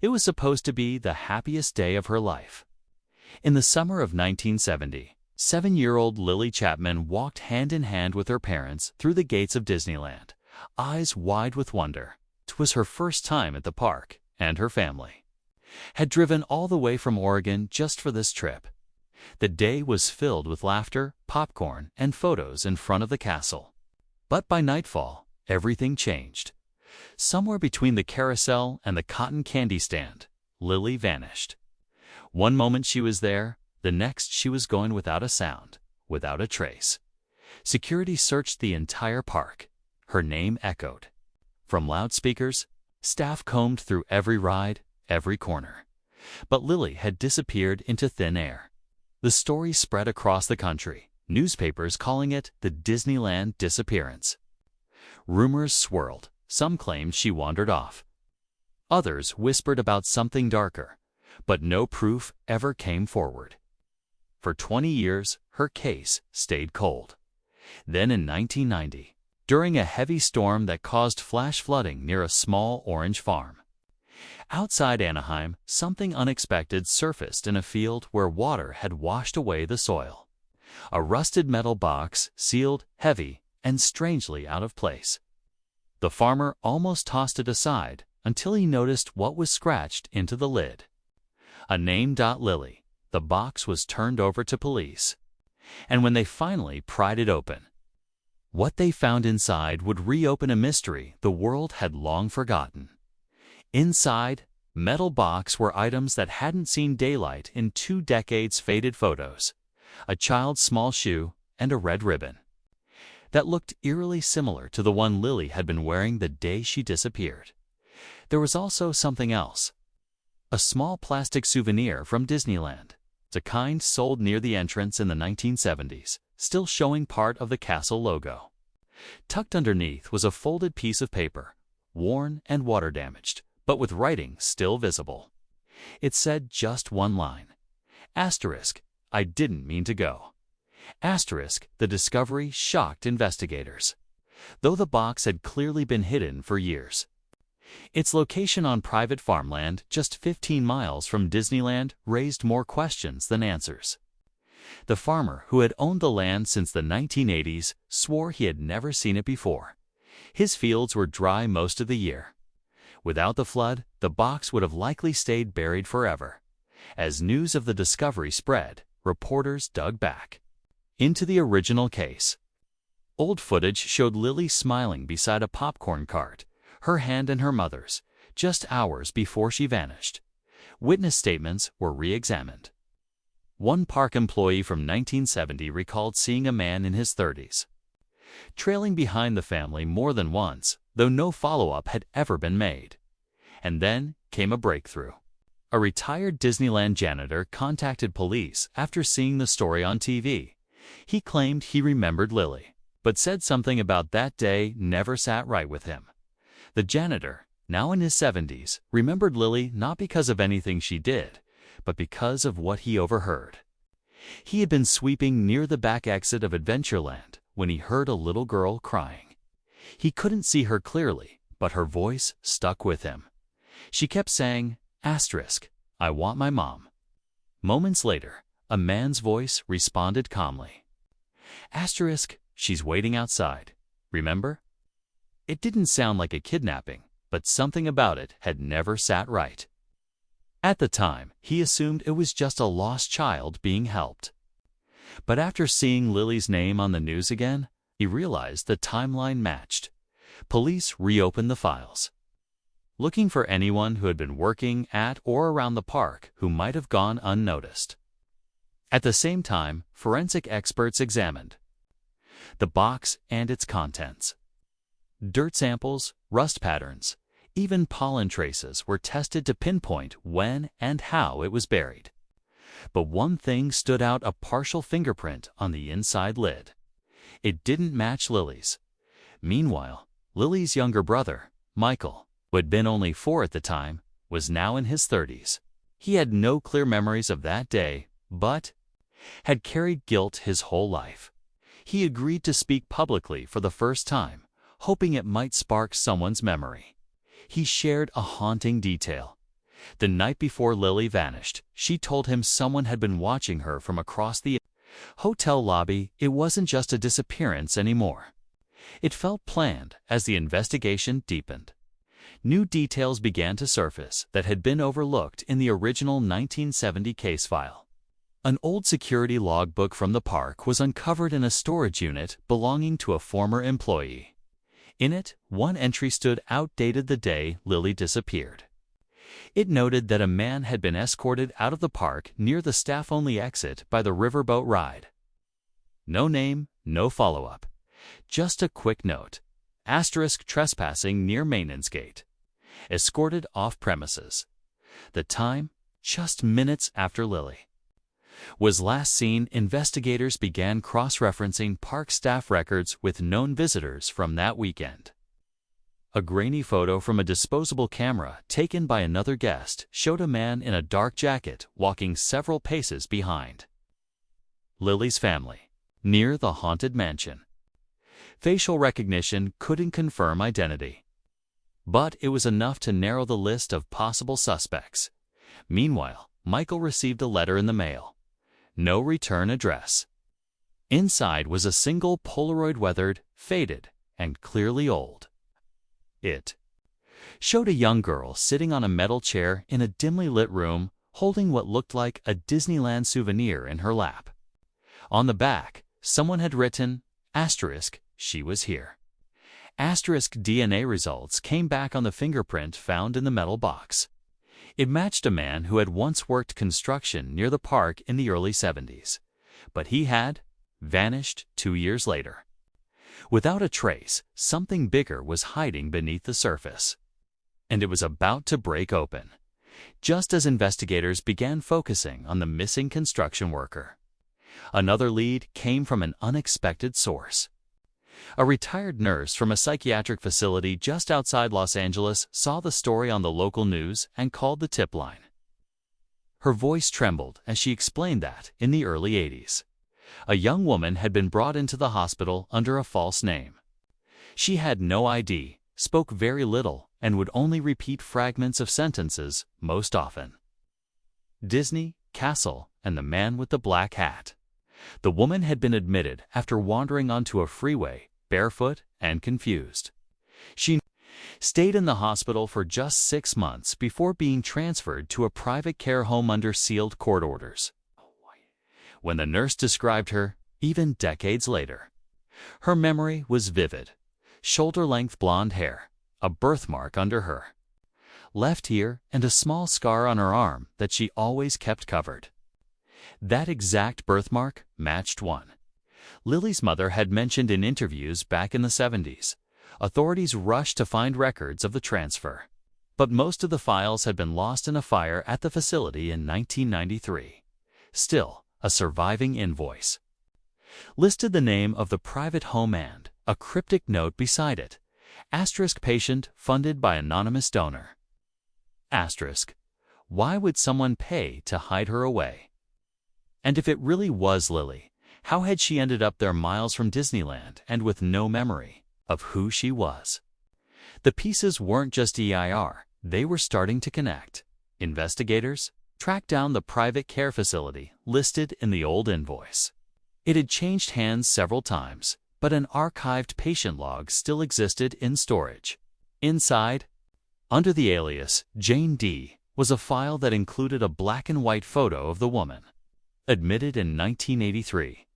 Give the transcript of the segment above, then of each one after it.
It was supposed to be the happiest day of her life. In the summer of 1970, 7-year-old Lily Chapman walked hand in hand with her parents through the gates of Disneyland, eyes wide with wonder. It was her first time at the park, and her family had driven all the way from Oregon just for this trip. The day was filled with laughter, popcorn, and photos in front of the castle. But by nightfall, everything changed. Somewhere between the carousel and the cotton candy stand, Lily vanished. One moment she was there, the next she was gone without a sound, without a trace. Security searched the entire park. Her name echoed. From loudspeakers, staff combed through every ride, every corner. But Lily had disappeared into thin air. The story spread across the country, newspapers calling it the Disneyland disappearance. Rumors swirled. Some claimed she wandered off. Others whispered about something darker, but no proof ever came forward. For 20 years, her case stayed cold. Then in 1990, during a heavy storm that caused flash flooding near a small orange farm outside Anaheim, something unexpected surfaced in a field where water had washed away the soil. A rusted metal box, sealed, heavy, and strangely out of place. The farmer almost tossed it aside until he noticed what was scratched into the lid. A name. Lily. The box was turned over to police. And when they finally pried it open, what they found inside would reopen a mystery the world had long forgotten. Inside, metal box were items that hadn't seen daylight in 2 decades. Faded photos, a child's small shoe, and a red ribbon that looked eerily similar to the one Lily had been wearing the day she disappeared. There was also something else. A small plastic souvenir from Disneyland, the kind sold near the entrance in the 1970s, still showing part of the castle logo. Tucked underneath was a folded piece of paper, worn and water-damaged, but with writing still visible. It said just one line. Asterisk, I didn't mean to go. Asterisk, the discovery shocked investigators, though the box had clearly been hidden for years. Its location on private farmland just 15 miles from Disneyland raised more questions than answers. The farmer, who had owned the land since the 1980s, swore he had never seen it before. His fields were dry most of the year. Without the flood, the box would have likely stayed buried forever. As news of the discovery spread, reporters dug back into the original case. Old footage showed Lily smiling beside a popcorn cart, her hand in her mother's, just hours before she vanished. Witness statements were re-examined. One park employee from 1970 recalled seeing a man in his 30s trailing behind the family more than once, though no follow-up had ever been made. And then came a breakthrough. A retired Disneyland janitor contacted police after seeing the story on TV. He claimed he remembered Lily, but said something about that day never sat right with him. The janitor, now in his 70s, remembered Lily not because of anything she did, but because of what he overheard. He had been sweeping near the back exit of Adventureland when he heard a little girl crying. He couldn't see her clearly, but her voice stuck with him. She kept saying, asterisk, I want my mom. Moments later, a man's voice responded calmly. Asterisk, she's waiting outside. Remember? It didn't sound like a kidnapping, but something about it had never sat right. At the time, he assumed it was just a lost child being helped. But after seeing Lily's name on the news again, he realized the timeline matched. Police reopened the files, looking for anyone who had been working at or around the park who might have gone unnoticed. At the same time, forensic experts examined the box and its contents. Dirt samples, rust patterns, even pollen traces were tested to pinpoint when and how it was buried. But one thing stood out: a partial fingerprint on the inside lid. It didn't match Lily's. Meanwhile, Lily's younger brother, Michael, who had been only 4 at the time, was now in his 30s. He had no clear memories of that day, but had carried guilt his whole life. He agreed to speak publicly for the first time, hoping it might spark someone's memory. He shared a haunting detail. The night before Lily vanished, she told him someone had been watching her from across the hotel lobby. It wasn't just a disappearance anymore. It felt planned as the investigation deepened. New details began to surface that had been overlooked in the original 1970 case file. An old security logbook from the park was uncovered in a storage unit belonging to a former employee. In it, one entry stood out dated the day Lily disappeared. It noted that a man had been escorted out of the park near the staff-only exit by the riverboat ride. No name, no follow-up. Just a quick note. * trespassing near maintenance gate. Escorted off premises. The time? Just minutes after Lily was last seen. Investigators began cross-referencing park staff records with known visitors from that weekend. A grainy photo from a disposable camera taken by another guest showed a man in a dark jacket walking several paces behind Lily's family, near the haunted mansion. Facial recognition couldn't confirm identity, but it was enough to narrow the list of possible suspects. Meanwhile, Michael received a letter in the mail. No return address. Inside was a single Polaroid, weathered, faded, and clearly old. It showed a young girl sitting on a metal chair in a dimly lit room, holding what looked like a Disneyland souvenir in her lap. On the back, someone had written, *, she was here. * DNA results came back on the fingerprint found in the metal box. It matched a man who had once worked construction near the park in the early 70s, but he had vanished 2 years later. Without a trace, something bigger was hiding beneath the surface. And it was about to break open, just as investigators began focusing on the missing construction worker. Another lead came from an unexpected source. A retired nurse from a psychiatric facility just outside Los Angeles saw the story on the local news and called the tip line. Her voice trembled as she explained that, in the early 80s, a young woman had been brought into the hospital under a false name. She had no ID, spoke very little, and would only repeat fragments of sentences most often. Disney, Castle, and the man with the black hat. The woman had been admitted after wandering onto a freeway, barefoot and confused. She stayed in the hospital for just 6 months before being transferred to a private care home under sealed court orders. When the nurse described her, even decades later, her memory was vivid. Shoulder-length blonde hair, a birthmark under her left ear, and a small scar on her arm that she always kept covered. That exact birthmark matched one Lily's mother had mentioned in interviews back in the 70s. Authorities rushed to find records of the transfer, but most of the files had been lost in a fire at the facility in 1993. Still, a surviving invoice listed the name of the private home and a cryptic note beside it. * patient funded by anonymous donor. * Why would someone pay to hide her away? And if it really was Lily, how had she ended up there miles from Disneyland and with no memory of who she was? The pieces weren't just EIR, they were starting to connect. Investigators tracked down the private care facility listed in the old invoice. It had changed hands several times, but an archived patient log still existed in storage. Inside, under the alias Jane D., was a file that included a black and white photo of the woman. Admitted in 1983,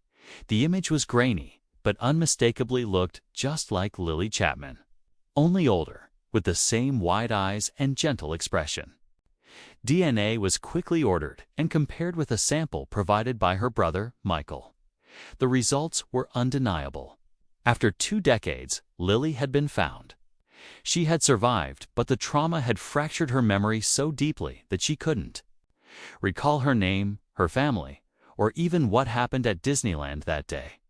the image was grainy, but unmistakably looked just like Lily Chapman, only older, with the same wide eyes and gentle expression. DNA was quickly ordered and compared with a sample provided by her brother, Michael. The results were undeniable. After 2 decades, Lily had been found. She had survived, but the trauma had fractured her memory so deeply that she couldn't recall her name, her family, or even what happened at Disneyland that day.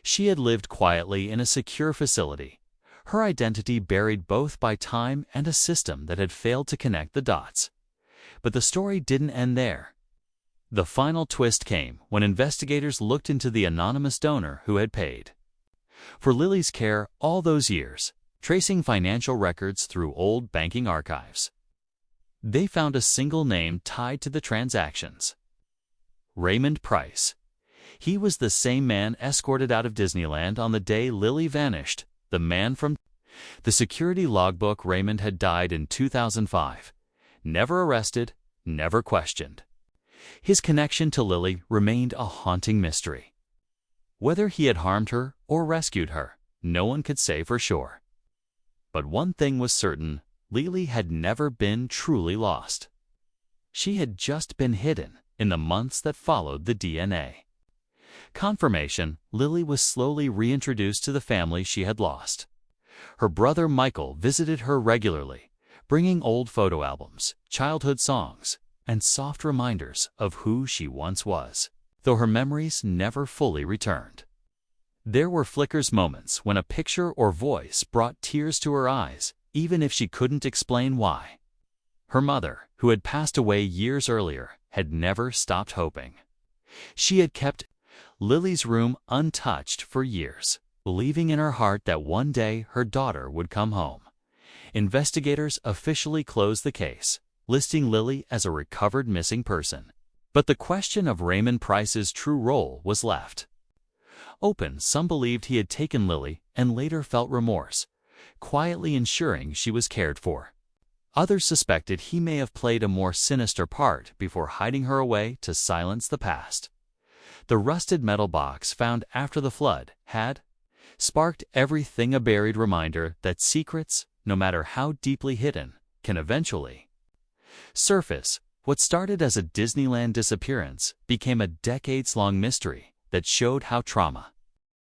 She had lived quietly in a secure facility, her identity buried both by time and a system that had failed to connect the dots. But the story didn't end there. The final twist came when investigators looked into the anonymous donor who had paid for Lily's care all those years, tracing financial records through old banking archives. They found a single name tied to the transactions: Raymond Price. He was the same man escorted out of Disneyland on the day Lily vanished, the man from the security logbook. Raymond had died in 2005. Never arrested, never questioned. His connection to Lily remained a haunting mystery. Whether he had harmed her or rescued her, no one could say for sure. But one thing was certain: Lily had never been truly lost. She had just been hidden in the months that followed the DNA confirmation. Lily was slowly reintroduced to the family she had lost. Her brother Michael visited her regularly, bringing old photo albums, childhood songs, and soft reminders of who she once was, though her memories never fully returned. There were flickers, moments when a picture or voice brought tears to her eyes, even if she couldn't explain why. Her mother, who had passed away years earlier, had never stopped hoping. She had kept Lily's room untouched for years, believing in her heart that one day her daughter would come home. Investigators officially closed the case, listing Lily as a recovered missing person. But the question of Raymond Price's true role was left open. Some believed he had taken Lily and later felt remorse, quietly ensuring she was cared for. Others suspected he may have played a more sinister part before hiding her away to silence the past. The rusted metal box found after the flood had sparked everything, a buried reminder that secrets, no matter how deeply hidden, can eventually surface. What started as a Disneyland disappearance became a decades-long mystery that showed how trauma,